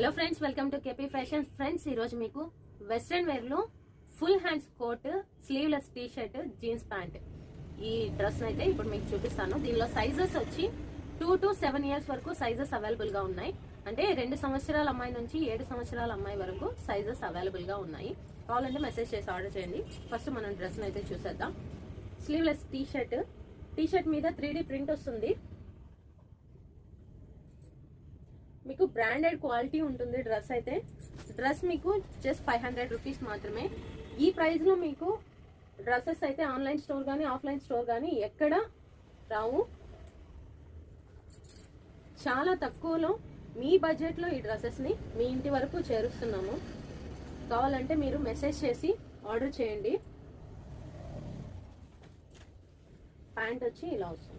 Hello friends, welcome to KP fashions. Friends, ఈ రోజు మీకు వెస్ట్రన్ వేర్ లో full hands coat, sleeveless T shirt, jeans pant ఈ dress అయితే ఇప్పుడు మీకు చూపిస్తాను. దీనిలో సైజెస్ వచ్చి 2 to 7 years వరకు సైజెస్ అవైలబుల్ గా ఉన్నాయి. అంటే 2 సంవత్సరాల అమ్మాయి నుంచి 7 సంవత్సరాల అమ్మాయి వరకు సైజెస్ అవైలబుల్ గా ఉన్నాయి. కావాలంటే మెసేజ్ చేసి ఆర్డర్ చేయండి. ఫస్ట్ మనం డ్రెస్ అయితే చూసేద్దాం. స్లీవ్లెస్ టీ షర్ట్ మీద 3D ప్రింట్ వస్తుంది. మీకు బ్రాండెడ్ క్వాలిటీ ఉంటుంది. డ్రెస్ మీకు జస్ట్ 500 రూపీస్ మాత్రమే. ఈ ప్రైస్ లో మీకు డ్రెస్సెస్ అయితే ఆన్లైన్ స్టోర్ కానీ ఆఫ్లైన్ స్టోర్ కానీ ఎక్కడ రావు. చాలా తక్కువలో మీ బడ్జెట్ లో ఈ డ్రెస్సెస్ ని మీ ఇంటి వరకు చేరుస్తున్నాము. కావాలంటే మీరు మెసేజ్ చేసి ఆర్డర్ చేయండి. ప్యాంట్ వచ్చి ఇలా వస్తుంది.